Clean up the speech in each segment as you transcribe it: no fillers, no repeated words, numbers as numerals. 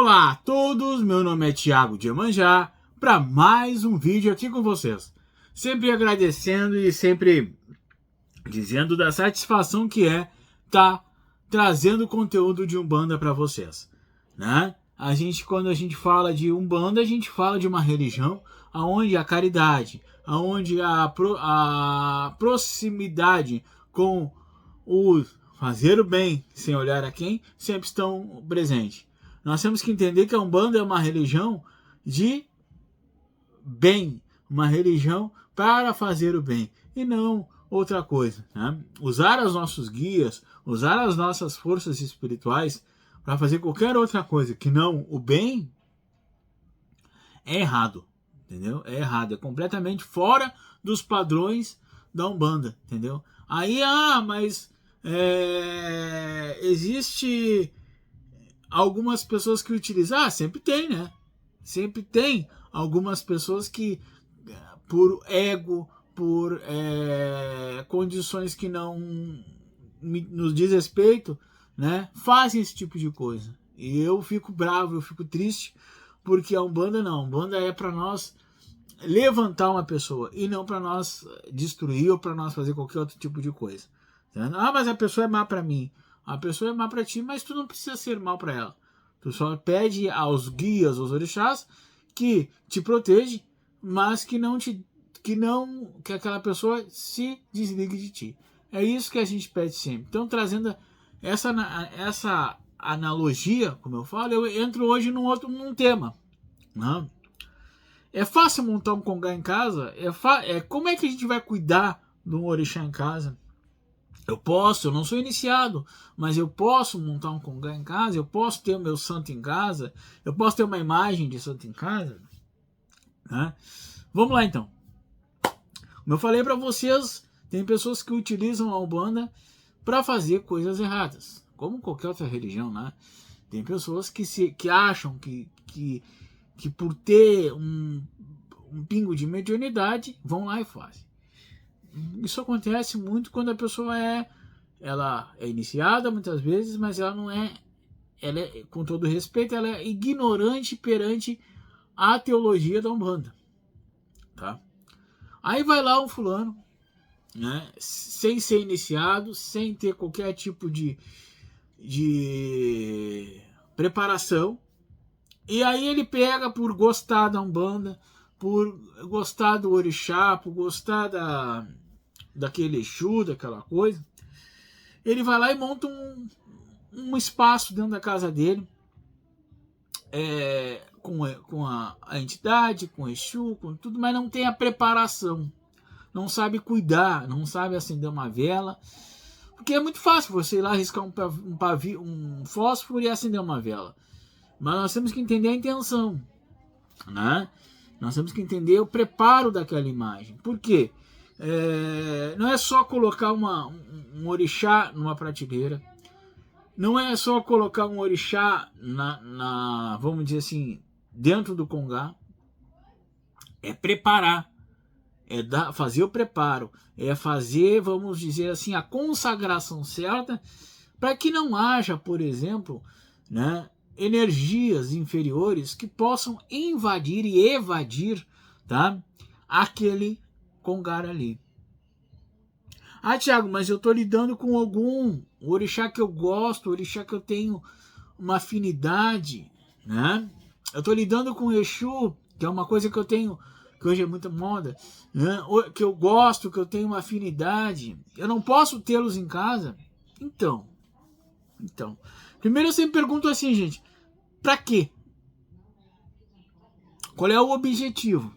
Olá a todos, meu nome é Thiago de Iemanjá, para mais um vídeo aqui com vocês. Sempre agradecendo e sempre dizendo da satisfação que é tá trazendo conteúdo de Umbanda para vocês, né? Quando a gente fala de Umbanda, a gente fala de uma religião aonde a caridade, aonde a proximidade com o fazer o bem sem olhar a quem sempre estão presentes. Nós temos que entender que a Umbanda é uma religião de bem, uma religião para fazer o bem e não outra coisa, né? Usar os nossos guias, usar as nossas forças espirituais para fazer qualquer outra coisa que não o bem é errado, entendeu? É errado, é completamente fora dos padrões da Umbanda, entendeu? Aí, mas existe algumas pessoas que utilizam, sempre tem, né? Sempre tem algumas pessoas que, por ego, por condições que não nos diz respeito, né, fazem esse tipo de coisa. E eu fico bravo, eu fico triste, porque a Umbanda não. A Umbanda é para nós levantar uma pessoa e não para nós destruir ou para nós fazer qualquer outro tipo de coisa. Tá? Mas a pessoa é má para mim. A pessoa é má para ti, mas tu não precisa ser mal para ela. Tu só pede aos guias, aos orixás, que te protege, mas que aquela pessoa se desligue de ti. É isso que a gente pede sempre. Então, trazendo essa analogia, como eu falo, eu entro hoje num tema. Não? É fácil montar um congá em casa? Como é que a gente vai cuidar de um orixá em casa? Eu não sou iniciado, mas eu posso montar um congá em casa, eu posso ter o meu santo em casa, eu posso ter uma imagem de santo em casa, né? Vamos lá então. Como eu falei para vocês, tem pessoas que utilizam a Umbanda para fazer coisas erradas, como qualquer outra religião, né? Tem pessoas que acham que por ter um pingo de mediunidade vão lá e fazem. Isso acontece muito quando a pessoa ela é iniciada muitas vezes, mas ela não é, com todo respeito, ela é ignorante perante a teologia da Umbanda, tá? Aí vai lá um fulano, né, sem ser iniciado, sem ter qualquer tipo de preparação, e aí ele pega por gostar da Umbanda, por gostar do orixá, por gostar daquele Exu, daquela coisa, ele vai lá e monta um espaço dentro da casa dele, com a entidade, com o Exu, com tudo, mas não tem a preparação, não sabe cuidar, não sabe acender uma vela, porque é muito fácil você ir lá riscar um fósforo e acender uma vela, mas nós temos que entender a intenção, né? Nós temos que entender o preparo daquela imagem. Por quê? Não é só colocar um orixá numa prateleira, não é só colocar um orixá vamos dizer assim, dentro do congá. É preparar, fazer o preparo, é fazer, vamos dizer assim, a consagração certa, para que não haja, por exemplo, né, energias inferiores que possam invadir e evadir, tá, aquele congá ali. Thiago, mas eu estou lidando com algum orixá que eu gosto, orixá que eu tenho uma afinidade, né? Eu estou lidando com Exu, que é uma coisa que eu tenho, que hoje é muita moda, né? Que eu gosto, que eu tenho uma afinidade. Eu não posso tê-los em casa? Então, primeiro eu sempre pergunto assim, gente, para quê? Qual é o objetivo?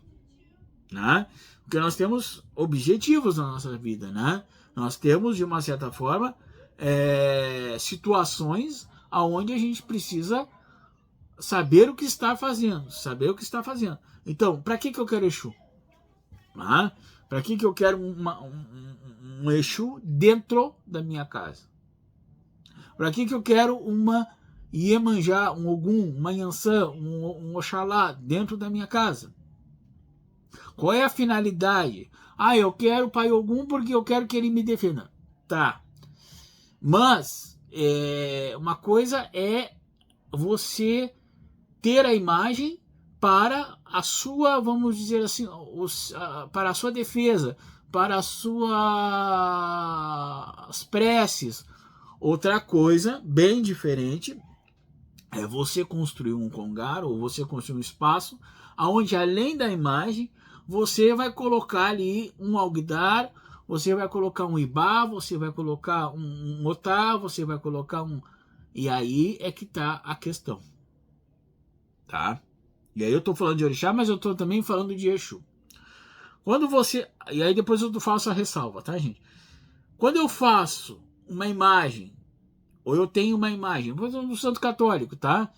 Né? Porque nós temos objetivos na nossa vida, né? Nós temos, de uma certa forma, situações onde a gente precisa saber o que está fazendo, Então, para que eu quero Exu? Para que eu quero um Exu dentro da minha casa? Para que eu quero uma Iemanjá, um Ogum, uma Yansan, um Oxalá dentro da minha casa? Qual é a finalidade? Eu quero o Pai Ogum porque eu quero que ele me defenda. Tá. Mas uma coisa é você ter a imagem para a sua, vamos dizer assim, para a sua defesa, para as suas preces. Outra coisa bem diferente é você construir um congar ou você construir um espaço onde, além da imagem, você vai colocar ali um alguidar, você vai colocar um ibá, você vai colocar um otá, você vai colocar um... E aí é que tá a questão, tá? E aí eu tô falando de orixá, mas eu tô também falando de Exu. Quando você... E aí depois eu faço a ressalva, tá, gente? Quando eu faço uma imagem, ou eu tenho uma imagem, vou fazer do santo católico, tá?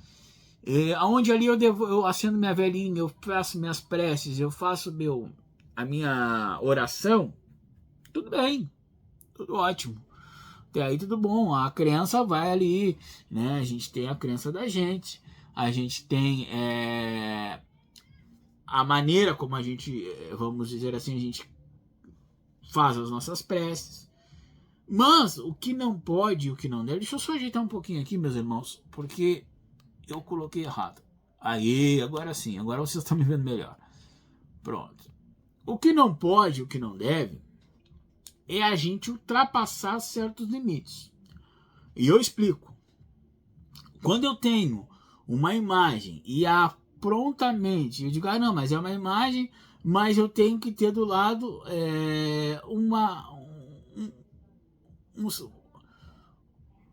Onde ali eu acendo minha velhinha, eu faço minhas preces, eu faço a minha oração, tudo bem, tudo ótimo. Até aí tudo bom, a crença vai ali, né? A gente tem a crença da gente, a gente tem a maneira como a gente, vamos dizer assim, a gente faz as nossas preces. Mas o que não pode e o que não deve, deixa eu só ajeitar um pouquinho aqui, meus irmãos, porque eu coloquei errado. Aí, agora sim, agora vocês estão me vendo melhor. Pronto. O que não pode, o que não deve, é a gente ultrapassar certos limites. E eu explico. Quando eu tenho uma imagem e prontamente eu digo, não, mas é uma imagem, mas eu tenho que ter do lado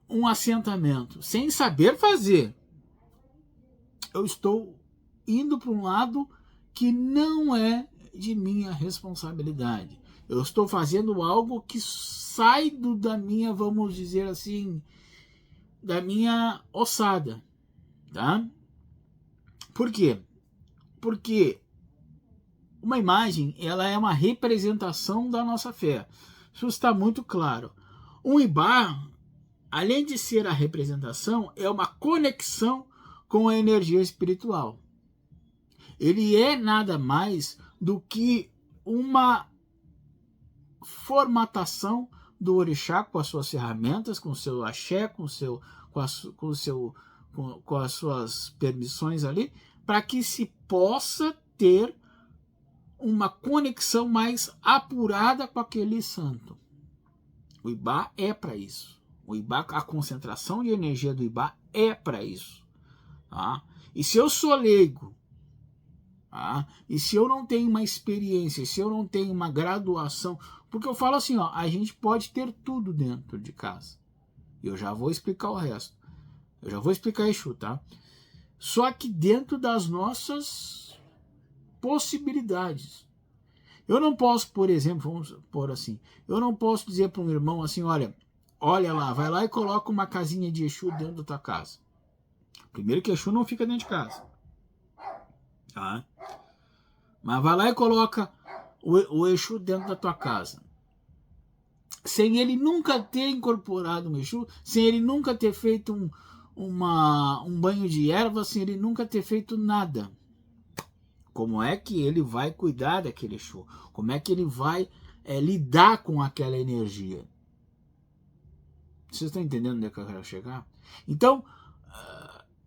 um assentamento, sem saber fazer. Eu estou indo para um lado que não é de minha responsabilidade. Eu estou fazendo algo que sai da minha, vamos dizer assim, da minha ossada, tá? Por quê? Porque uma imagem, ela é uma representação da nossa fé. Isso está muito claro. Um ibá, além de ser a representação, é uma conexão com a energia espiritual. Ele é nada mais do que uma formatação do orixá com as suas ferramentas, com o seu axé, com as suas permissões ali, para que se possa ter uma conexão mais apurada com aquele santo. O ibá é para isso. O ibá, a concentração de energia do ibá é para isso. Tá? E se eu sou leigo, tá? E se eu não tenho uma experiência, se eu não tenho uma graduação, porque eu falo assim, a gente pode ter tudo dentro de casa. Eu já vou explicar o resto. Eu já vou explicar Exu, tá? Só que dentro das nossas possibilidades. Eu não posso, por exemplo, vamos pôr assim, eu não posso dizer para um irmão assim, olha lá, vai lá e coloca uma casinha de Exu dentro da tua casa. Primeiro que Exu não fica dentro de casa. Tá? Mas vai lá e coloca o Exu dentro da tua casa. Sem ele nunca ter incorporado um Exu, sem ele nunca ter feito um banho de erva, sem ele nunca ter feito nada. Como é que ele vai cuidar daquele Exu? Como é que ele vai lidar com aquela energia? Vocês estão entendendo onde é que eu quero chegar? Então,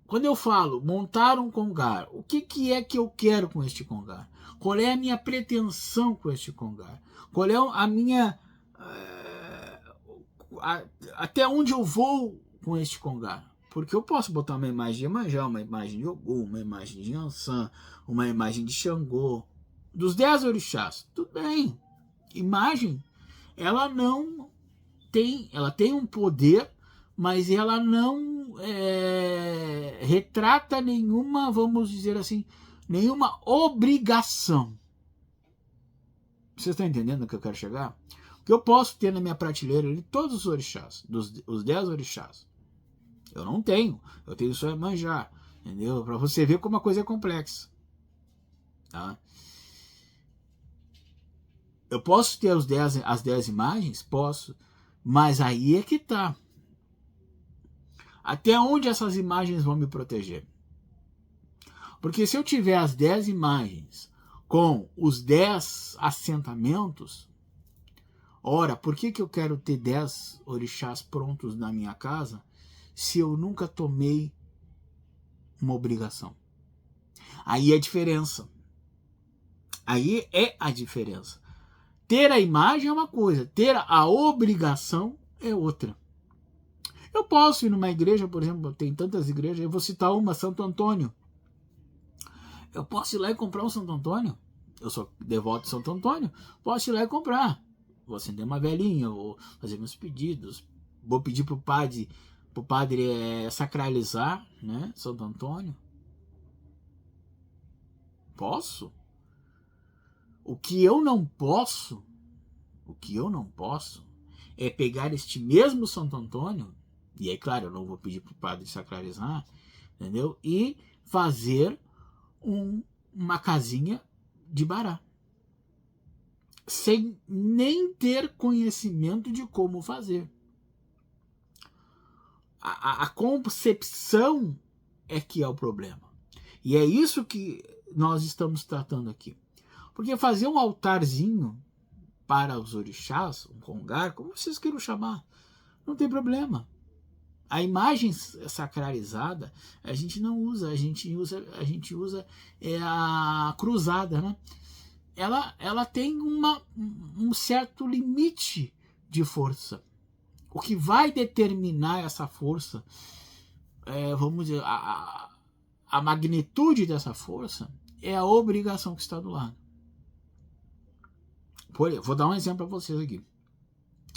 quando eu falo montar um congar, o que é que eu quero com este congar? Qual é a minha pretensão com este congar? Qual é a minha... até onde eu vou com este congar? Porque eu posso botar uma imagem de Iemanjá, uma imagem de Ogum, uma imagem de Yansan, uma imagem de Xangô, dos 10 orixás. Tudo bem. Imagem, ela não tem... Ela tem um poder, mas ela não retrata nenhuma, vamos dizer assim, nenhuma obrigação. Vocês estão entendendo o que eu quero chegar? Que eu posso ter na minha prateleira ali todos os orixás, os 10 orixás. Eu não tenho, eu tenho só Iemanjá, entendeu? Para você ver como a coisa é complexa. Tá? Eu posso ter as 10 imagens? Posso, mas aí é que tá. Até onde essas imagens vão me proteger? Porque se eu tiver as 10 imagens com os 10 assentamentos, ora, por que eu quero ter 10 orixás prontos na minha casa se eu nunca tomei uma obrigação? Aí é a diferença. Aí é a diferença. Ter a imagem é uma coisa, ter a obrigação é outra. Eu posso ir numa igreja, por exemplo, tem tantas igrejas, eu vou citar uma, Santo Antônio. Eu posso ir lá e comprar um Santo Antônio. Eu sou devoto de Santo Antônio. Posso ir lá e comprar. Vou acender uma velhinha, vou fazer meus pedidos. Vou pedir pro padre sacralizar, né, Santo Antônio. Posso. O que eu não posso é pegar este mesmo Santo Antônio, e aí, claro, eu não vou pedir pro padre sacralizar, entendeu? E fazer uma casinha de bará, sem nem ter conhecimento de como fazer. A concepção é que é o problema. E é isso que nós estamos tratando aqui. Porque fazer um altarzinho para os orixás, um congar, como vocês queiram chamar, não tem problema. A imagem sacralizada a gente não usa, a gente usa a cruzada, né? Ela tem um certo limite de força. O que vai determinar essa força, vamos dizer, a magnitude dessa força é a obrigação que está do lado. Vou dar um exemplo para vocês aqui.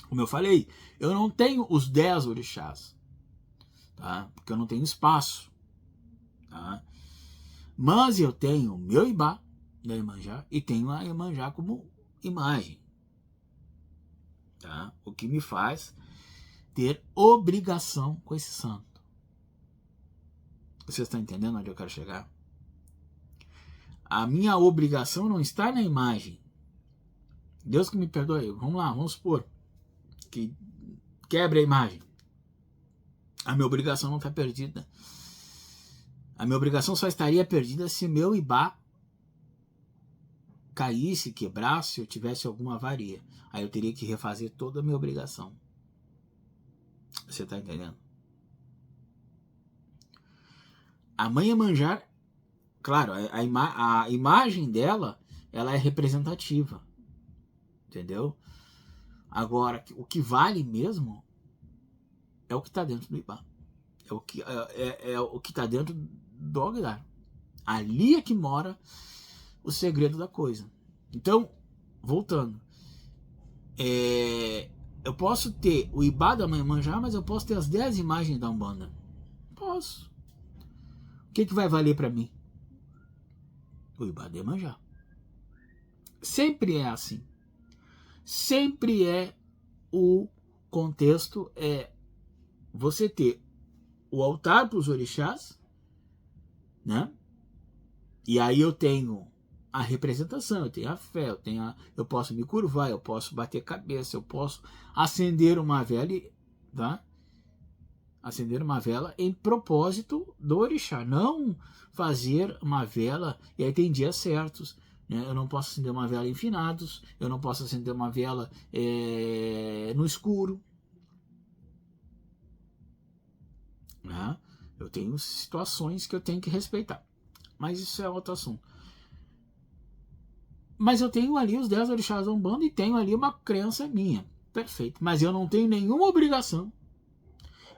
Como eu falei, eu não tenho os 10 orixás, tá? Porque eu não tenho espaço, tá? Mas eu tenho o meu Ibá da Iemanjá e tenho a Iemanjá como imagem, tá? O que me faz ter obrigação com esse santo. Vocês estão entendendo onde eu quero chegar? A minha obrigação não está na imagem. Deus que me perdoe. Vamos lá, vamos supor que quebre a imagem. A minha obrigação não está perdida. A minha obrigação só estaria perdida se meu Ibá caísse, quebrasse, ou tivesse alguma avaria. Aí eu teria que refazer toda a minha obrigação. Você está entendendo? A mãe Iemanjá, claro, a imagem dela, ela é representativa. Entendeu? Agora, o que vale mesmo é o que está dentro do Ibá. É o que está dentro do Algodar. Ali é que mora o segredo da coisa. Então, voltando. Eu posso ter o Ibá da mãe Iemanjá, mas eu posso ter as 10 imagens da Umbanda. Posso. O que vai valer para mim? O Ibá da Iemanjá. Sempre é assim. Sempre é o contexto, você ter o altar para os orixás, né? E aí eu tenho a representação, eu tenho a fé, eu posso me curvar, eu posso bater cabeça, eu posso acender uma vela, tá? Acender uma vela em propósito do orixá, não fazer uma vela, e aí tem dias certos. Eu não posso acender uma vela em finados, eu não posso acender uma vela no escuro. Né? Eu tenho situações que eu tenho que respeitar. Mas isso é outro assunto. Mas eu tenho ali os 10 orixás da Umbanda e tenho ali uma crença minha. Perfeito. Mas eu não tenho nenhuma obrigação.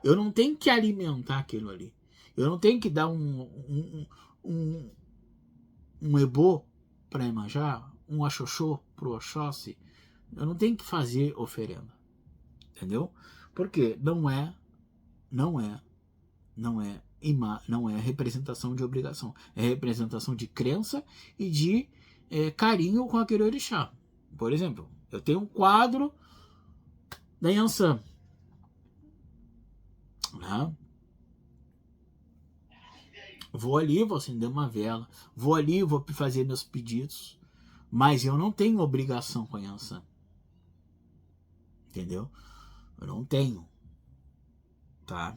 Eu não tenho que alimentar aquilo ali. Eu não tenho que dar um ebô para Iemanjá, um axoxô pro Oxóssi. Eu não tenho que fazer oferenda. Entendeu? Porque não é representação de obrigação. É representação de crença e de carinho com aquele orixá. Por exemplo, eu tenho um quadro da Yansan. Né? Vou ali, vou acender uma vela. Vou ali, vou fazer meus pedidos. Mas eu não tenho obrigação com a Yansan. Entendeu? Eu não tenho. Tá?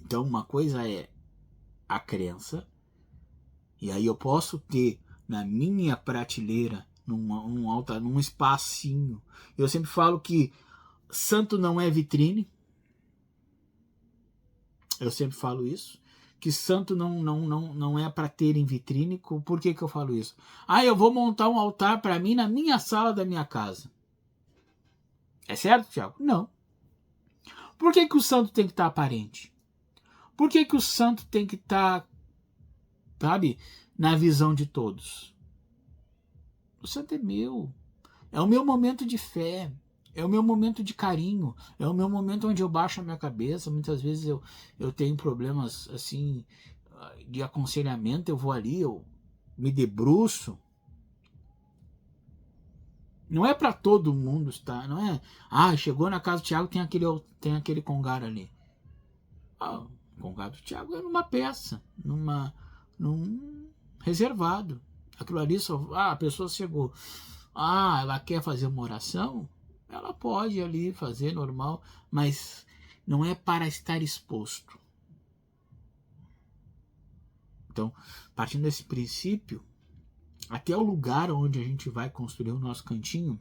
Então, uma coisa é a crença. E aí eu posso ter na minha prateleira, num altar, num espacinho. Eu sempre falo que santo não é vitrine. Eu sempre falo isso. que santo não é para ter em vitrine. Por que eu falo isso? Ah, eu vou montar um altar para mim na minha sala da minha casa. É certo, Tiago? Não. Por que o santo tem que estar aparente? Por que o santo tem que estar, sabe, na visão de todos? O santo é meu. É o meu momento de fé. É o meu momento de carinho. É o meu momento onde eu baixo a minha cabeça. Muitas vezes eu tenho problemas assim de aconselhamento. Eu vou ali, eu me debruço. Não é para todo mundo estar. Não é. Ah, chegou na casa do Tiago, tem aquele congar ali. Ah, o congar do Tiago é numa peça. Num reservado. Aquilo ali só. Ah, a pessoa chegou. Ah, ela quer fazer uma oração? Ela pode ali fazer normal, mas não é para estar exposto. Então, partindo desse princípio, até o lugar onde a gente vai construir o nosso cantinho,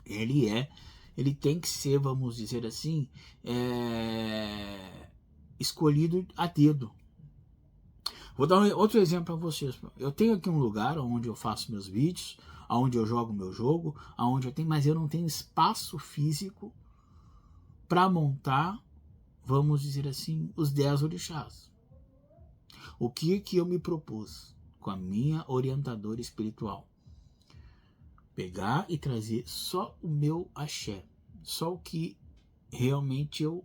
ele tem que ser, vamos dizer assim, escolhido a dedo. Vou dar outro exemplo para vocês. Eu tenho aqui um lugar onde eu faço meus vídeos, onde eu jogo meu jogo, mas eu não tenho espaço físico para montar, vamos dizer assim, os 10 orixás. O que eu me propus com a minha orientadora espiritual? Pegar e trazer só o meu axé, só o que realmente eu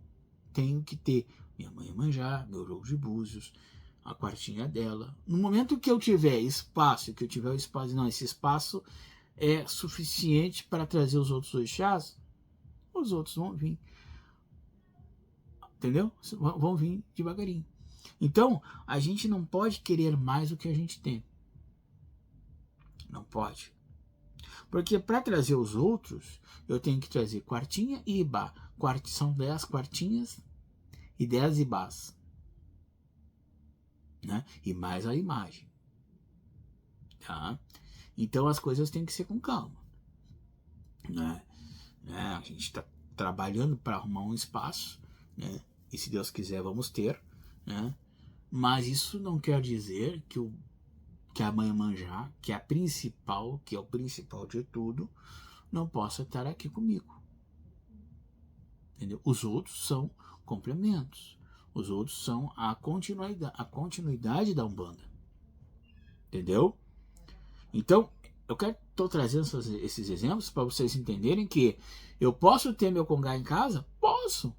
tenho que ter. Minha mãe manjar, meu jogo de búzios, a quartinha dela. No momento que eu tiver espaço, não, esse espaço é suficiente para trazer os outros orixás, os outros vão vir. Entendeu? Vão vir devagarinho. Então, a gente não pode querer mais do que a gente tem. Não pode. Porque para trazer os outros, eu tenho que trazer quartinha e ibá. São 10 quartinhas e 10 ibás. Né? E mais a imagem. Tá? Então as coisas têm que ser com calma. Né? A gente está trabalhando para arrumar um espaço. Né? E se Deus quiser, vamos ter. Né? Mas isso não quer dizer que a mãe manjar, que é o principal de tudo, não possa estar aqui comigo. Entendeu? Os outros são complementos. Os outros são a continuidade da Umbanda. Entendeu? Então, eu estou trazendo esses exemplos para vocês entenderem que eu posso ter meu congá em casa? Posso.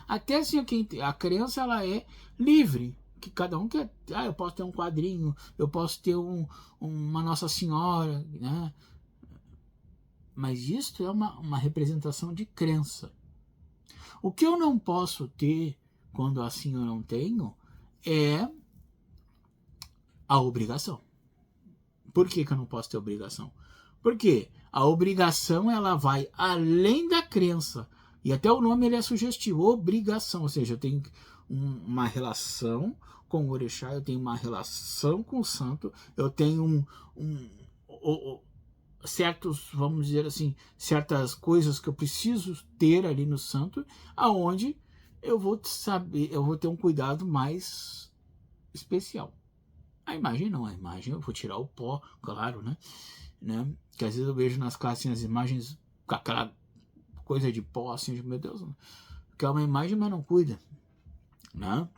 Até assim, a criança ela é livre. Que cada um quer. Ah, eu posso ter um quadrinho, eu posso ter uma Nossa Senhora, né? Mas isto é uma representação de crença. O que eu não posso ter quando assim eu não tenho é a obrigação. Por que eu não posso ter obrigação? Porque a obrigação ela vai além da crença. E até o nome ele é sugestivo, obrigação. Ou seja, eu tenho uma relação com o orixá, eu tenho uma relação com o santo, eu tenho certos, vamos dizer assim, certas coisas que eu preciso ter ali no santo, aonde eu vou ter um cuidado mais especial. A imagem não, a imagem eu vou tirar o pó, claro, né? Que às vezes eu vejo nas classes as imagens com aquela coisa de pó, assim, meu Deus, que é uma imagem, mas não cuida, né?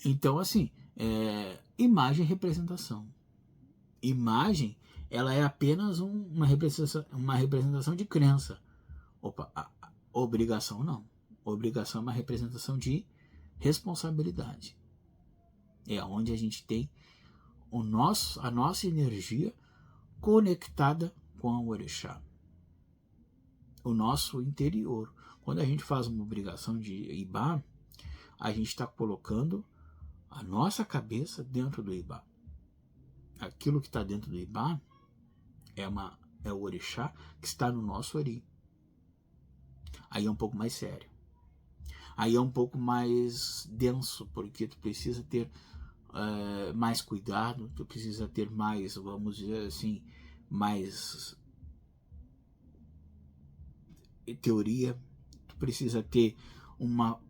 Então, assim, imagem e representação. Imagem, ela é apenas uma representação de crença. Obrigação não. Obrigação é uma representação de responsabilidade. É onde a gente tem a nossa energia conectada com o orixá. O nosso interior. Quando a gente faz uma obrigação de ibá, a gente está colocando a nossa cabeça dentro do ibá. Aquilo que está dentro do ibá é o orixá que está no nosso ori. Aí é um pouco mais sério. Aí é um pouco mais denso, porque tu precisa ter mais cuidado, tu precisa ter mais, vamos dizer assim, mais teoria, tu precisa ter uma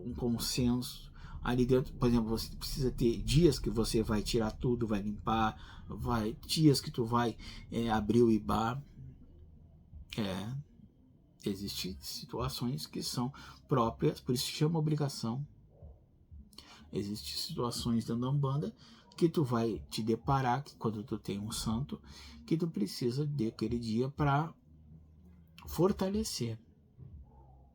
um consenso ali dentro. Por exemplo, você precisa ter dias que você vai tirar tudo, vai limpar, dias que tu vai abrir o IBA. Existem situações que são próprias, por isso se chama obrigação. Existem situações dentro da Umbanda que tu vai te deparar, que quando tu tem um santo, que tu precisa daquele dia para fortalecer,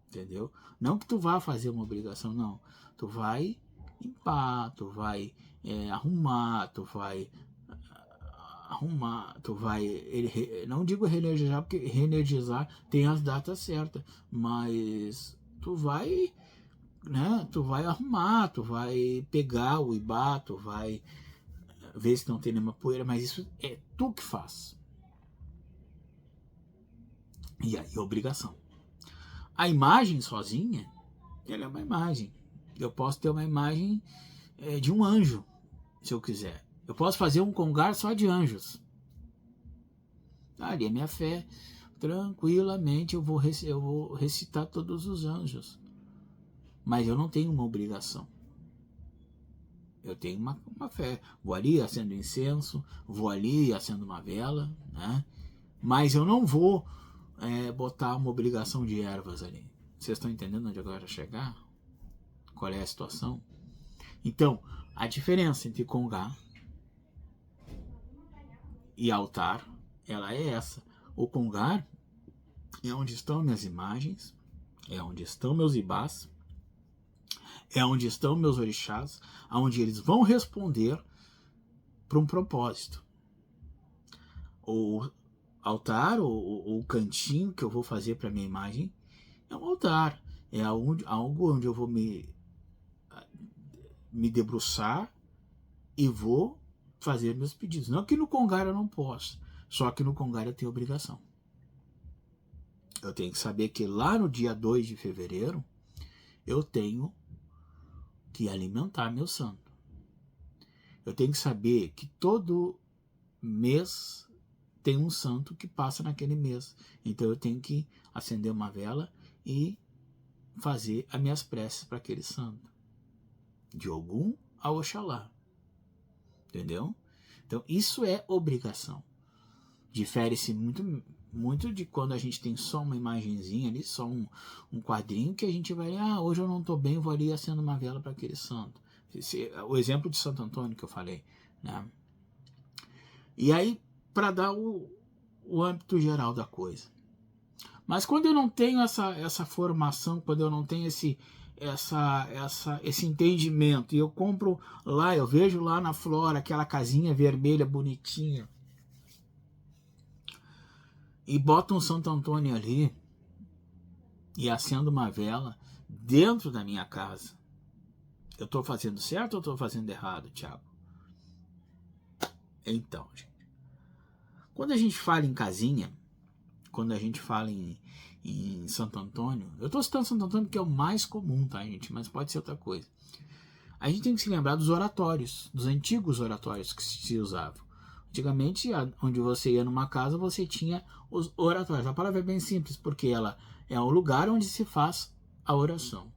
entendeu? Não que tu vá fazer uma obrigação, não. Tu vai limpar, tu vai arrumar, não digo reenergizar, porque reenergizar tem as datas certas, mas tu vai, né, tu vai arrumar, tu vai pegar o ibá, tu vai ver se não tem nenhuma poeira, mas isso é tu que faz. E aí, obrigação. A imagem sozinha, ela é uma imagem. Eu posso ter uma imagem de um anjo, se eu quiser. Eu posso fazer um congar só de anjos. Ali é minha fé. Tranquilamente eu vou recitar todos os anjos. Mas eu não tenho uma obrigação. Eu tenho uma fé. Vou ali, acendo incenso, vou ali, acendo uma vela, né? Mas eu não vou botar uma obrigação de ervas ali. Vocês estão entendendo onde eu quero chegar? Qual é a situação? Então, a diferença entre congá e altar, ela é essa. O congar é onde estão minhas imagens, é onde estão meus ibás, é onde estão meus orixás, onde eles vão responder para um propósito. O altar, ou o cantinho que eu vou fazer para minha imagem, é um altar. É algo onde eu vou me debruçar e vou fazer meus pedidos. Não que no congar eu não posso, só que no congar eu tenho obrigação. Eu tenho que saber que lá no dia 2 de fevereiro eu tenho que alimentar meu santo. Eu tenho que saber que todo mês tem um santo que passa naquele mês. Então eu tenho que acender uma vela e fazer as minhas preces para aquele santo. De Ogum a Oxalá. Entendeu? Então isso é obrigação. Difere-se muito de quando a gente tem só uma imagenzinha ali, só um quadrinho que a gente vai, hoje eu não estou bem, vou ali acender uma vela para aquele santo. O exemplo de Santo Antônio que eu falei, né? E aí, para dar o âmbito geral da coisa. Mas quando eu não tenho essa formação, quando eu não tenho esse entendimento, e eu compro lá, eu vejo lá na Flora aquela casinha vermelha bonitinha, e boto um Santo Antônio ali e acendo uma vela dentro da minha casa. Eu estou fazendo certo ou estou fazendo errado, Thiago? Então, gente, quando a gente fala em casinha, quando a gente fala em Santo Antônio, eu estou citando Santo Antônio porque é o mais comum, tá, gente? Mas pode ser outra coisa. A gente tem que se lembrar dos oratórios, dos antigos oratórios que se usavam. Antigamente, onde você ia numa casa, você tinha os oratórios. A palavra é bem simples, porque ela é o lugar onde se faz a oração.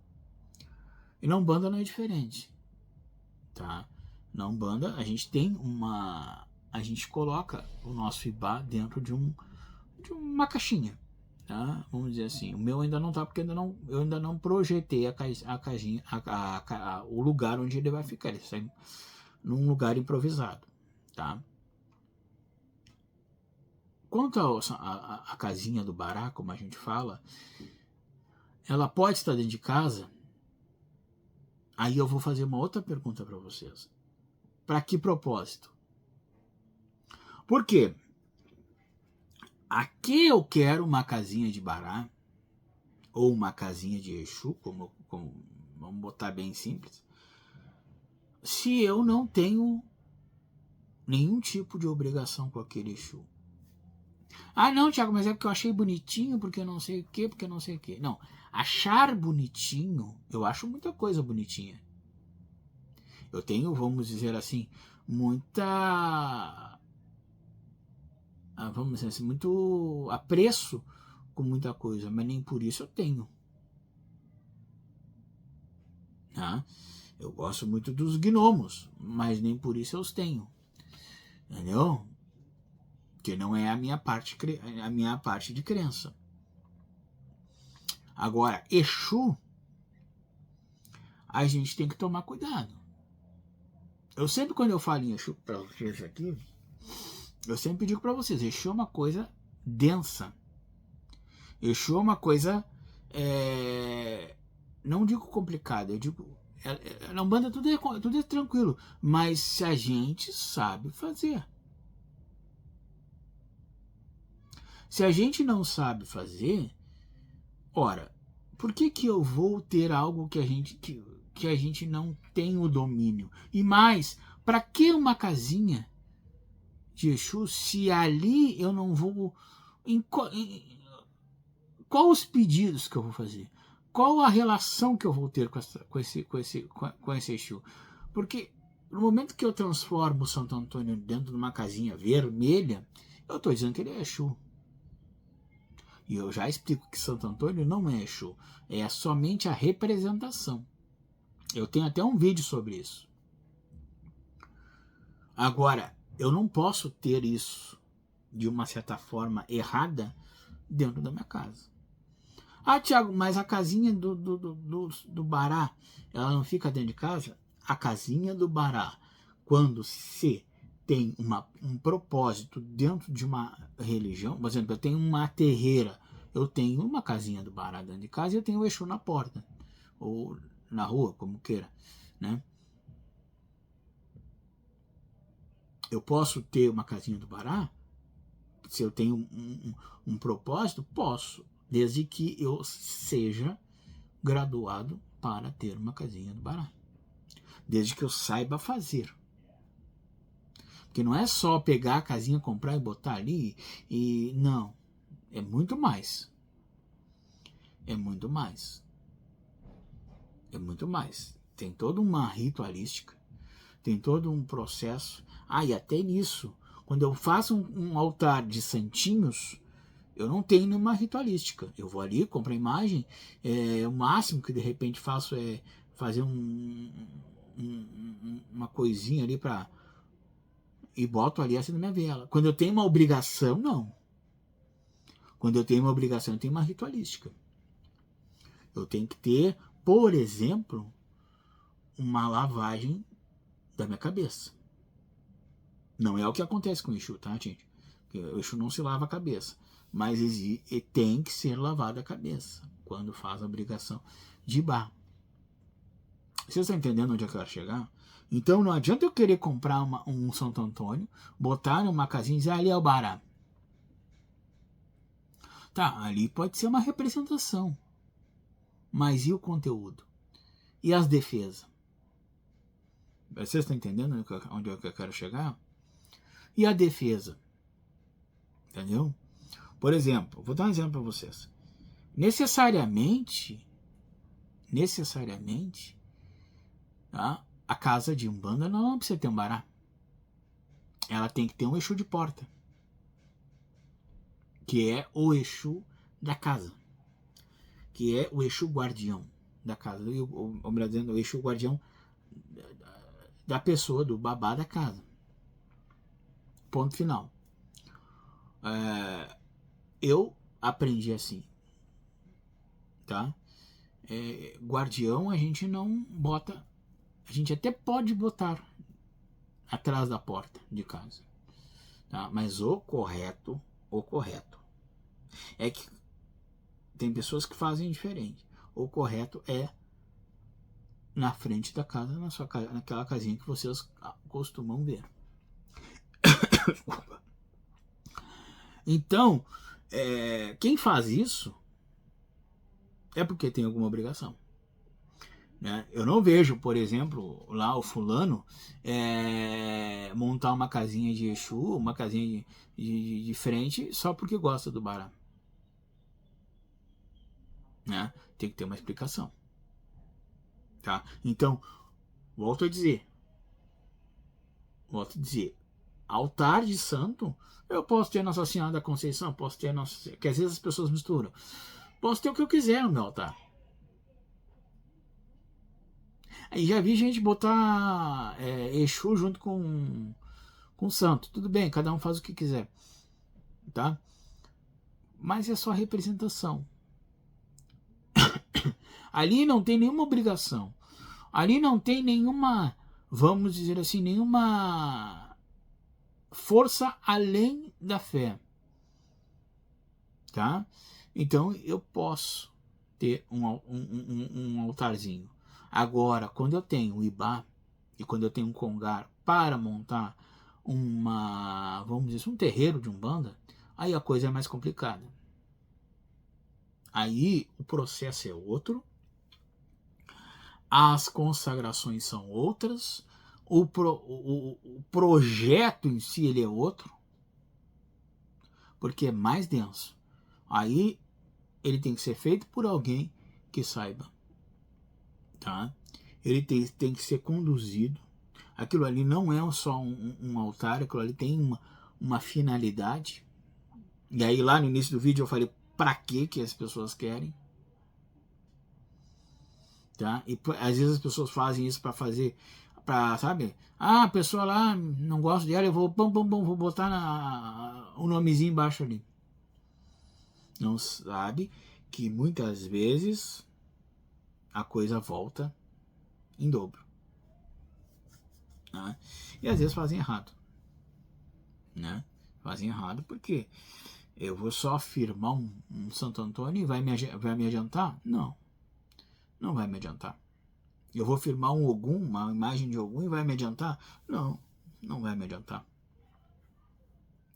E na Umbanda não é diferente, tá? Na Umbanda a gente tem a gente coloca o nosso ibá dentro de uma caixinha, tá? Vamos dizer assim. O meu ainda não tá, porque eu ainda não projetei a caixinha, o lugar onde ele vai ficar. Ele sai num lugar improvisado, tá? Quanto a casinha do bará, como a gente fala, ela pode estar dentro de casa. Aí eu vou fazer uma outra pergunta para vocês. Para que propósito? Por quê? Aqui eu quero uma casinha de bará, ou uma casinha de Exu, como vamos botar bem simples, se eu não tenho nenhum tipo de obrigação com aquele Exu. Não, Thiago, mas é porque eu achei bonitinho, porque eu não sei o que, porque eu não sei o que. Não, achar bonitinho, eu acho muita coisa bonitinha. Eu tenho, vamos dizer assim, vamos dizer assim, muito apreço com muita coisa, mas nem por isso eu tenho. Tá? Eu gosto muito dos gnomos, mas nem por isso eu os tenho. Entendeu? Que não é a minha parte de crença. Agora, Exu, a gente tem que tomar cuidado. Eu sempre, quando eu falo em Exu para vocês aqui, eu sempre digo para vocês, Exu é uma coisa densa. Exu é uma coisa, não digo complicada, eu digo, na Umbanda tudo é tranquilo, mas se a gente sabe fazer. Se a gente não sabe fazer, ora, por que eu vou ter algo que a gente não tem o domínio? E mais, para que uma casinha de Exu se ali eu não vou... Qual os pedidos que eu vou fazer? Qual a relação que eu vou ter com esse Exu? Porque no momento que eu transformo o Santo Antônio dentro de uma casinha vermelha, eu estou dizendo que ele é Exu. E eu já explico que Santo Antônio não é Exu, é somente a representação. Eu tenho até um vídeo sobre isso. Agora, eu não posso ter isso de uma certa forma errada dentro da minha casa. Ah, Tiago, mas a casinha do Bará, ela não fica dentro de casa? A casinha do Bará, quando se tem um propósito dentro de uma religião, por exemplo, eu tenho uma terreira, eu tenho uma casinha do Bará dentro de casa e eu tenho o Exu na porta, ou na rua, como queira, né? Eu posso ter uma casinha do Bará, se eu tenho um propósito, posso, desde que eu seja graduado para ter uma casinha do Bará, desde que eu saiba fazer. Porque não é só pegar a casinha, comprar e botar ali, e não, é muito mais. É muito mais. É muito mais. Tem toda uma ritualística, tem todo um processo. Ah, e até nisso, quando eu faço um altar de santinhos, eu não tenho nenhuma ritualística. Eu vou ali, compro a imagem, o máximo que de repente faço é fazer uma coisinha ali para... e boto ali acendo minha vela. Quando eu tenho uma obrigação, não. Quando eu tenho uma obrigação, eu tenho uma ritualística. Eu tenho que ter, por exemplo, uma lavagem da minha cabeça. Não é o que acontece com o Exu, tá, gente? Porque o Exu não se lava a cabeça. Mas tem que ser lavada a cabeça quando faz a obrigação de bar. Vocês estão entendendo onde eu quero chegar? Então não adianta eu querer comprar um Santo Antônio, botar numa casinha e dizer, ali é o Bará. Tá, ali pode ser uma representação. Mas e o conteúdo? E as defesas? Vocês estão entendendo onde eu quero chegar? E a defesa? Entendeu? Por exemplo, vou dar um exemplo para vocês. Necessariamente, tá? A casa de Umbanda não precisa ter um Bará. Ela tem que ter um Exu de porta, que é o Exu da casa, que é o Exu guardião da casa, ou melhor dizendo, o Exu guardião da pessoa, do babá da casa. Ponto final. Eu aprendi assim, tá? Guardião a gente não bota, a gente até pode botar atrás da porta de casa, tá? Mas o correto é que tem pessoas que fazem diferente. O correto é na frente da casa, naquela casinha que vocês costumam ver. Desculpa. Então, quem faz isso é porque tem alguma obrigação. Né? Eu não vejo, por exemplo, lá o fulano montar uma casinha de Exu, uma casinha de frente, só porque gosta do Bará. Né? Tem que ter uma explicação. Tá? Então, volto a dizer, altar de santo, eu posso ter Nossa Senhora da Conceição, posso ter que às vezes as pessoas misturam. Posso ter o que eu quiser no meu altar. Aí já vi gente botar Exu junto com santo. Tudo bem, cada um faz o que quiser, tá? Mas é só representação. Ali não tem nenhuma obrigação. Ali não tem nenhuma, vamos dizer assim, nenhuma força além da fé, tá? Então eu posso ter um altarzinho. Agora, quando eu tenho um ibá e quando eu tenho um congar para montar vamos dizer assim, um terreiro de umbanda, aí a coisa é mais complicada. Aí o processo é outro, as consagrações são outras, o projeto em si ele é outro, porque é mais denso. Aí ele tem que ser feito por alguém que saiba, tá? Ele tem que ser conduzido. Aquilo ali não é só um altar, aquilo ali tem uma finalidade. E aí lá no início do vídeo eu falei para que as pessoas querem, tá? E às vezes as pessoas fazem isso para sabe? Ah, a pessoa lá não gosta dela, eu vou vou botar o nomezinho embaixo ali. Não sabe que muitas vezes a coisa volta em dobro, né? E às vezes fazem errado, né? Fazem errado porque eu vou só afirmar um Santo Antônio e vai me adiantar? Não, não vai me adiantar. Eu vou firmar um Ogum, uma imagem de Ogum e vai me adiantar? Não, não vai me adiantar,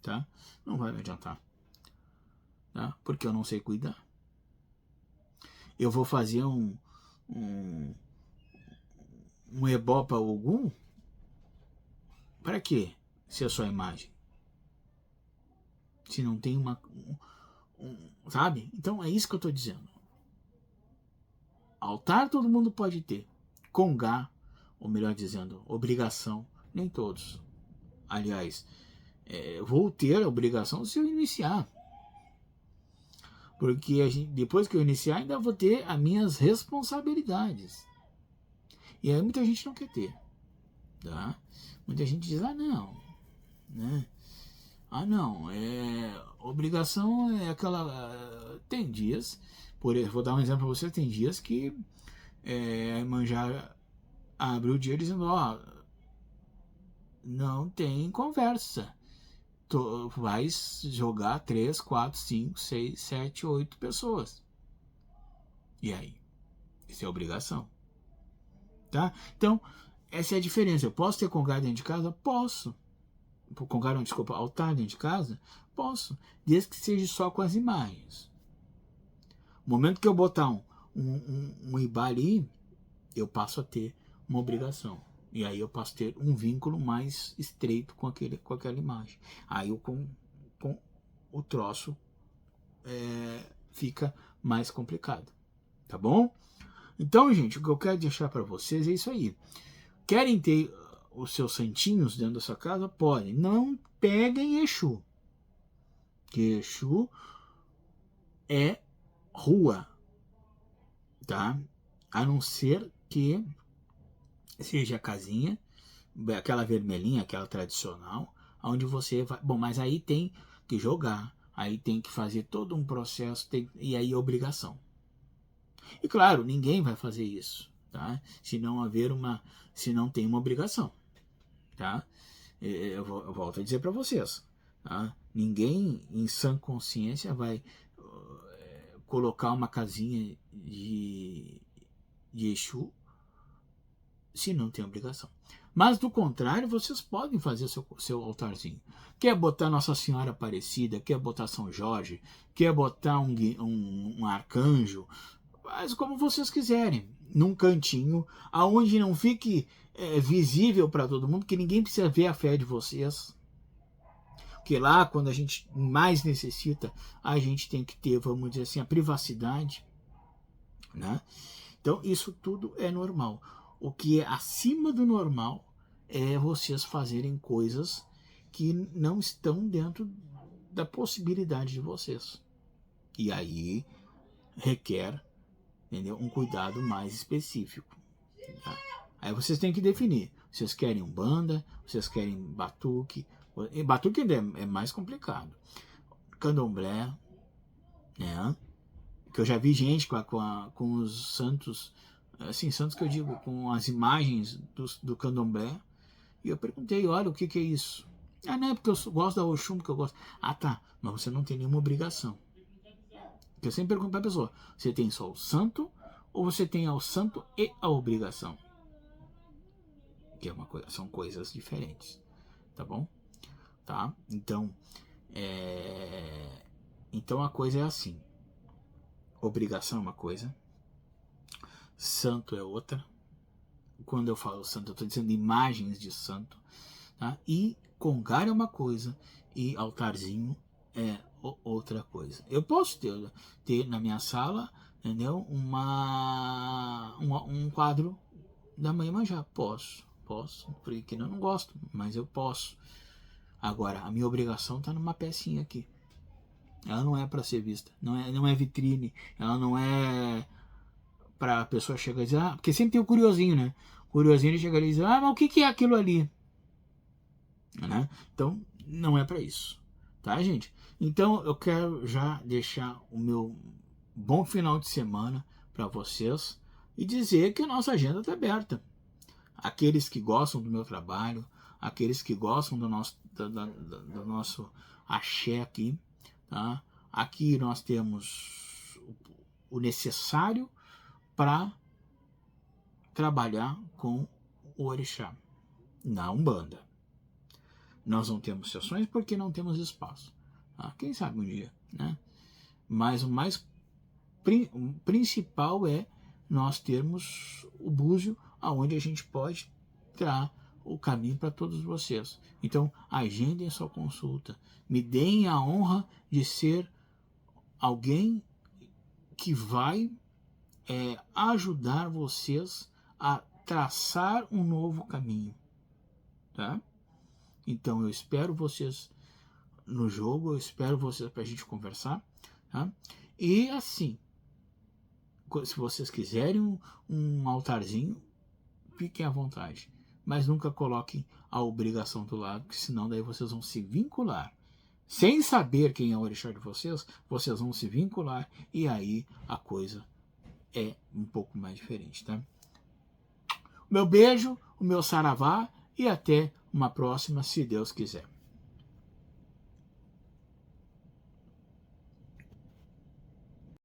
tá? Não vai me adiantar, tá? Porque eu não sei cuidar. Eu vou fazer um ebó para Ogum? Para quê? Se é só imagem? Se não tem sabe? Então é isso que eu estou dizendo. Altar todo mundo pode ter. Congá, ou melhor dizendo, obrigação, nem todos. Aliás, vou ter a obrigação se eu iniciar. Porque depois que eu iniciar, ainda vou ter as minhas responsabilidades. E aí muita gente não quer ter. Tá? Muita gente diz, não, né? Não, obrigação é aquela. Tem dias, vou dar um exemplo para você, tem dias que a Iemanjá abre o dia dizendo, não tem conversa. Tu vais jogar 3, 4, 5, 6, 7, 8 pessoas. E aí? Isso é obrigação. Tá? Então, essa é a diferença. Eu posso ter congado dentro de casa? Posso. Altar dentro de casa? Posso. Desde que seja só com as imagens. No momento que eu botar um ibá ali, eu passo a ter uma obrigação. E aí eu passo a ter um vínculo mais estreito com aquela imagem. Aí o troço fica mais complicado. Tá bom? Então, gente, o que eu quero deixar para vocês é isso aí. Querem ter os seus santinhos dentro da sua casa? Podem. Não peguem Exu. Porque Exu é rua. Tá? A não ser que seja a casinha, aquela vermelhinha, aquela tradicional, onde você vai. Bom, mas aí tem que jogar, aí tem que fazer todo um processo, e aí é obrigação. E claro, ninguém vai fazer isso, tá? Se não tem uma obrigação, tá? Eu volto a dizer para vocês, tá? Ninguém em sã consciência vai colocar uma casinha de Exu se não tem obrigação. Mas do contrário, vocês podem fazer seu altarzinho. Quer botar Nossa Senhora Aparecida, quer botar São Jorge, quer botar um arcanjo, faz como vocês quiserem, num cantinho, aonde não fique visível para todo mundo, que ninguém precisa ver a fé de vocês. Porque lá, quando a gente mais necessita, a gente tem que ter, vamos dizer assim, a privacidade, né? Então, isso tudo é normal. O que é acima do normal é vocês fazerem coisas que não estão dentro da possibilidade de vocês. E aí requer, entendeu, um cuidado mais específico. Tá? Aí vocês têm que definir. Vocês querem umbanda, vocês querem batuque. E batuque ainda é mais complicado. Candomblé, né? Que eu já vi gente com os santos, assim, santos que eu digo, com as imagens do candomblé. E eu perguntei, olha, o que é isso? Ah, não, é porque eu gosto da Oxum, porque eu gosto. Ah, tá, mas você não tem nenhuma obrigação. Porque eu sempre pergunto para a pessoa, você tem só o santo ou você tem o santo e a obrigação? Que é uma coisa, são coisas diferentes, tá bom? Tá? Então a coisa é assim. Obrigação é uma coisa, santo é outra. Quando eu falo santo, eu estou dizendo imagens de santo, tá? E congar é uma coisa e altarzinho é outra coisa. Eu posso ter na minha sala, entendeu? Um quadro da Mãe Manjá. Posso, porque eu não gosto, mas eu posso. Agora, a minha obrigação está numa pecinha aqui. Ela não é para ser vista, não é vitrine, ela não é para a pessoa chegar e dizer, porque sempre tem o curiosinho, né? O curiosinho ele chega ali e diz, mas o que é aquilo ali? Né? Então, não é para isso, tá, gente? Então, eu quero já deixar o meu bom final de semana para vocês e dizer que a nossa agenda está aberta. Aqueles que gostam do meu trabalho, aqueles que gostam do nosso axé aqui, tá? Aqui nós temos o necessário para trabalhar com o orixá na Umbanda. Nós não temos sessões porque não temos espaço. Quem sabe um dia, né? Mas o mais principal é nós termos o búzio aonde a gente pode tirar o caminho para todos vocês. Então, agendem sua consulta. Me deem a honra de ser alguém que vai ajudar vocês a traçar um novo caminho, tá? Então eu espero vocês no jogo, eu espero vocês para a gente conversar, tá? E assim, se vocês quiserem um altarzinho, fiquem à vontade, mas nunca coloquem a obrigação do lado, porque senão daí vocês vão se vincular. Sem saber quem é o orixá de vocês, vocês vão se vincular e aí a coisa é um pouco mais diferente, tá? Meu beijo, o meu saravá e até uma próxima, se Deus quiser.